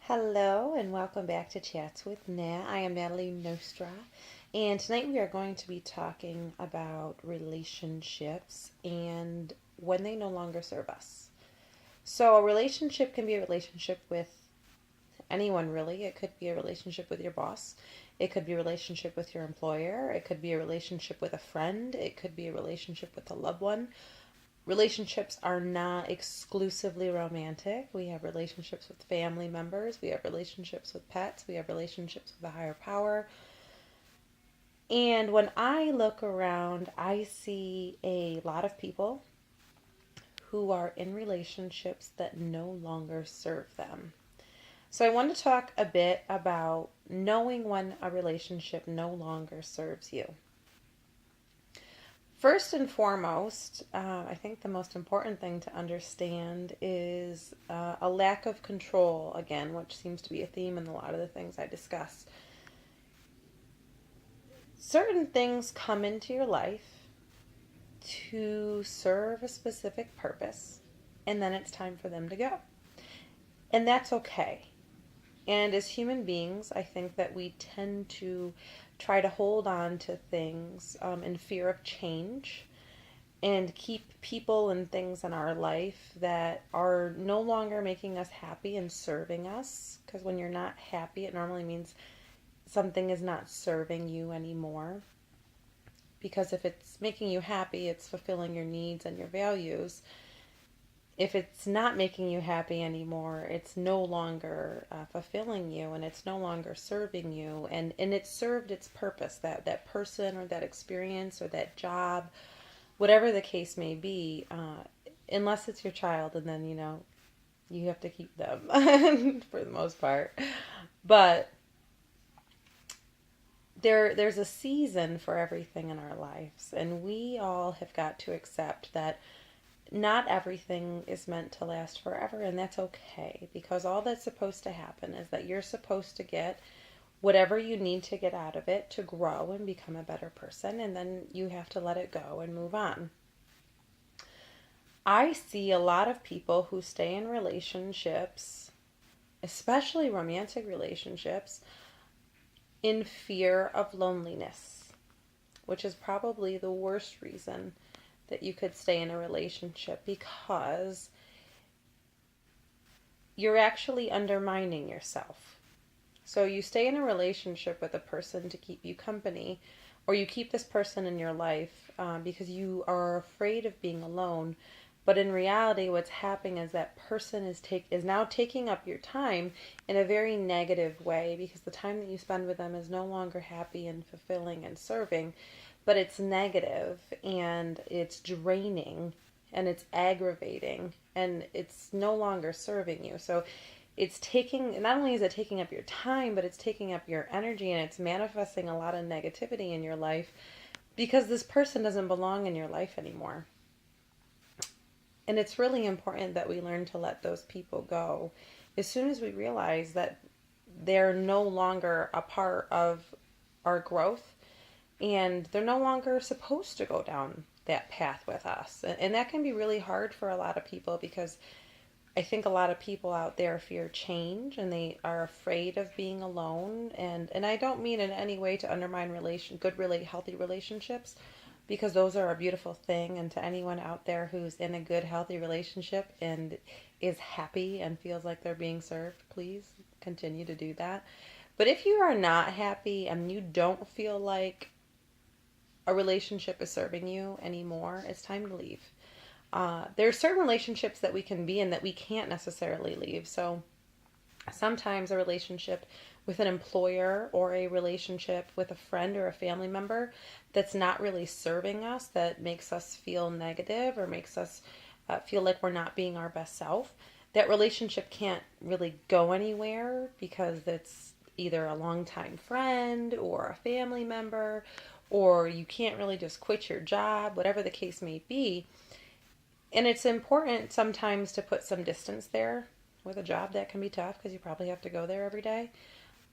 Hello and welcome back to Chats with Nat. I am Natalie Nostra, and tonight we are going to be talking about relationships and when they no longer serve us. So, a relationship can be a relationship with anyone, really. It could be a relationship with your boss, it could be a relationship with your employer, it could be a relationship with a friend, it could be a relationship with a loved one. Relationships are not exclusively romantic. We have relationships with family members, we have relationships with pets, we have relationships with a higher power. And when I look around, I see a lot of people who are in relationships that no longer serve them. So I want to talk a bit about knowing when a relationship no longer serves you. First and foremost, I think the most important thing to understand is a lack of control, again, which seems to be a theme in a lot of the things I discuss. Certain things come into your life to serve a specific purpose, and then it's time for them to go. And that's okay. And as human beings, I think that we tend to try to hold on to things in fear of change and keep people and things in our life that are no longer making us happy and serving us. Because when you're not happy, it normally means something is not serving you anymore. Because if it's making you happy, it's fulfilling your needs and your values. If it's not making you happy anymore, it's no longer fulfilling you, and it's no longer serving you, and it's served its purpose, that person or that experience or that job, whatever the case may be, unless it's your child, and then you have to keep them for the most part. But there's a season for everything in our lives, and we all have got to accept that not everything is meant to last forever, and that's okay, because all that's supposed to happen is that you're supposed to get whatever you need to get out of it to grow and become a better person, and then you have to let it go and move on. I see a lot of people who stay in relationships, especially romantic relationships, in fear of loneliness, which is probably the worst reason that you could stay in a relationship, because you're actually undermining yourself. So you stay in a relationship with a person to keep you company, or you keep this person in your life because you are afraid of being alone. But in reality, what's happening is that person is now taking up your time in a very negative way, because the time that you spend with them is no longer happy and fulfilling and serving, but it's negative and it's draining and it's aggravating and it's no longer serving you. So it's taking, not only is it taking up your time, but it's taking up your energy, and it's manifesting a lot of negativity in your life because this person doesn't belong in your life anymore. And it's really important that we learn to let those people go as soon as we realize that they're no longer a part of our growth, and they're no longer supposed to go down that path with us. And that can be really hard for a lot of people, because I think a lot of people out there fear change, and they are afraid of being alone. And I don't mean in any way to undermine healthy relationships, because those are a beautiful thing. And to anyone out there who's in a good, healthy relationship and is happy and feels like they're being served, please continue to do that. But if you are not happy and you don't feel like a relationship is serving you anymore, it's time to leave. There are certain relationships that we can be in that we can't necessarily leave. So sometimes a relationship with an employer, or a relationship with a friend or a family member that's not really serving us, that makes us feel negative or makes us feel like we're not being our best self, that relationship can't really go anywhere, because it's either a longtime friend or a family member, or you can't really just quit your job, whatever the case may be. And it's important sometimes to put some distance there. With a job, that can be tough because you probably have to go there every day.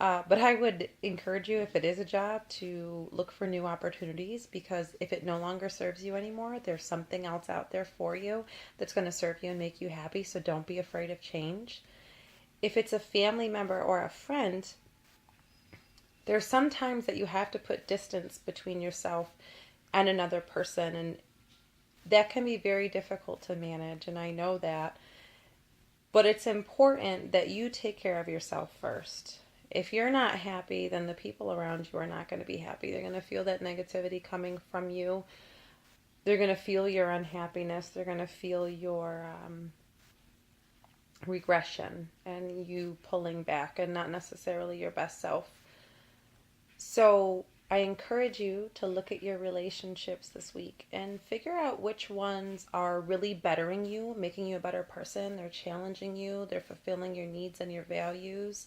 But I would encourage you, if it is a job, to look for new opportunities, because if it no longer serves you anymore, there's something else out there for you that's going to serve you and make you happy. So don't be afraid of change. if it's a family member or a friend, there's some times that you have to put distance between yourself and another person, and that can be very difficult to manage, and I know that. But it's important that you take care of yourself first. If you're not happy, then the people around you are not going to be happy. They're going to feel that negativity coming from you. They're going to feel your unhappiness. They're going to feel your regression and you pulling back and not necessarily your best self. So I encourage you to look at your relationships this week and figure out which ones are really bettering you, making you a better person. They're challenging you, they're fulfilling your needs and your values.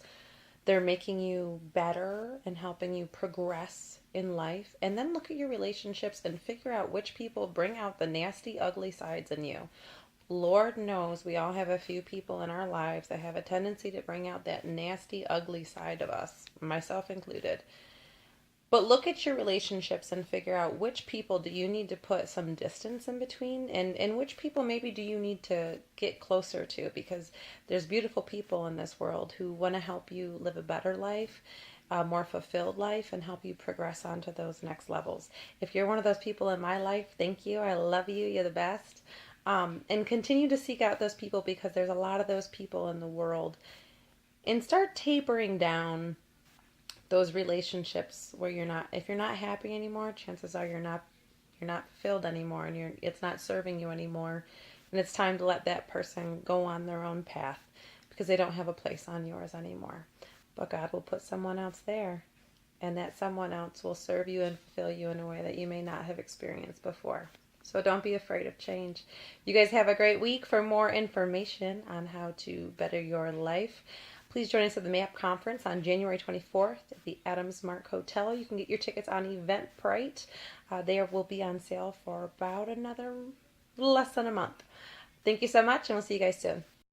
They're making you better and helping you progress in life. And then look at your relationships and figure out which people bring out the nasty, ugly sides in you. Lord knows we all have a few people in our lives that have a tendency to bring out that nasty, ugly side of us, myself included. But look at your relationships and figure out which people do you need to put some distance in between, and which people maybe do you need to get closer to, because there's beautiful people in this world who want to help you live a better life, a more fulfilled life, and help you progress onto those next levels. If you're one of those people in my life, thank you. I love you. You're the best. And continue to seek out those people, because there's a lot of those people in the world. And start tapering down those relationships where if you're not happy anymore, chances are you're not fulfilled anymore, and it's not serving you anymore, and it's time to let that person go on their own path, because they don't have a place on yours anymore. But God will put someone else there, and that someone else will serve you and fulfill you in a way that you may not have experienced before. So don't be afraid of change. You guys have a great week. For more information on how to better your life, please join us at the MAP conference on January 24th at the Adams Mark Hotel. You can get your tickets on Eventbrite. They will be on sale for about less than a month. Thank you so much, and we'll see you guys soon.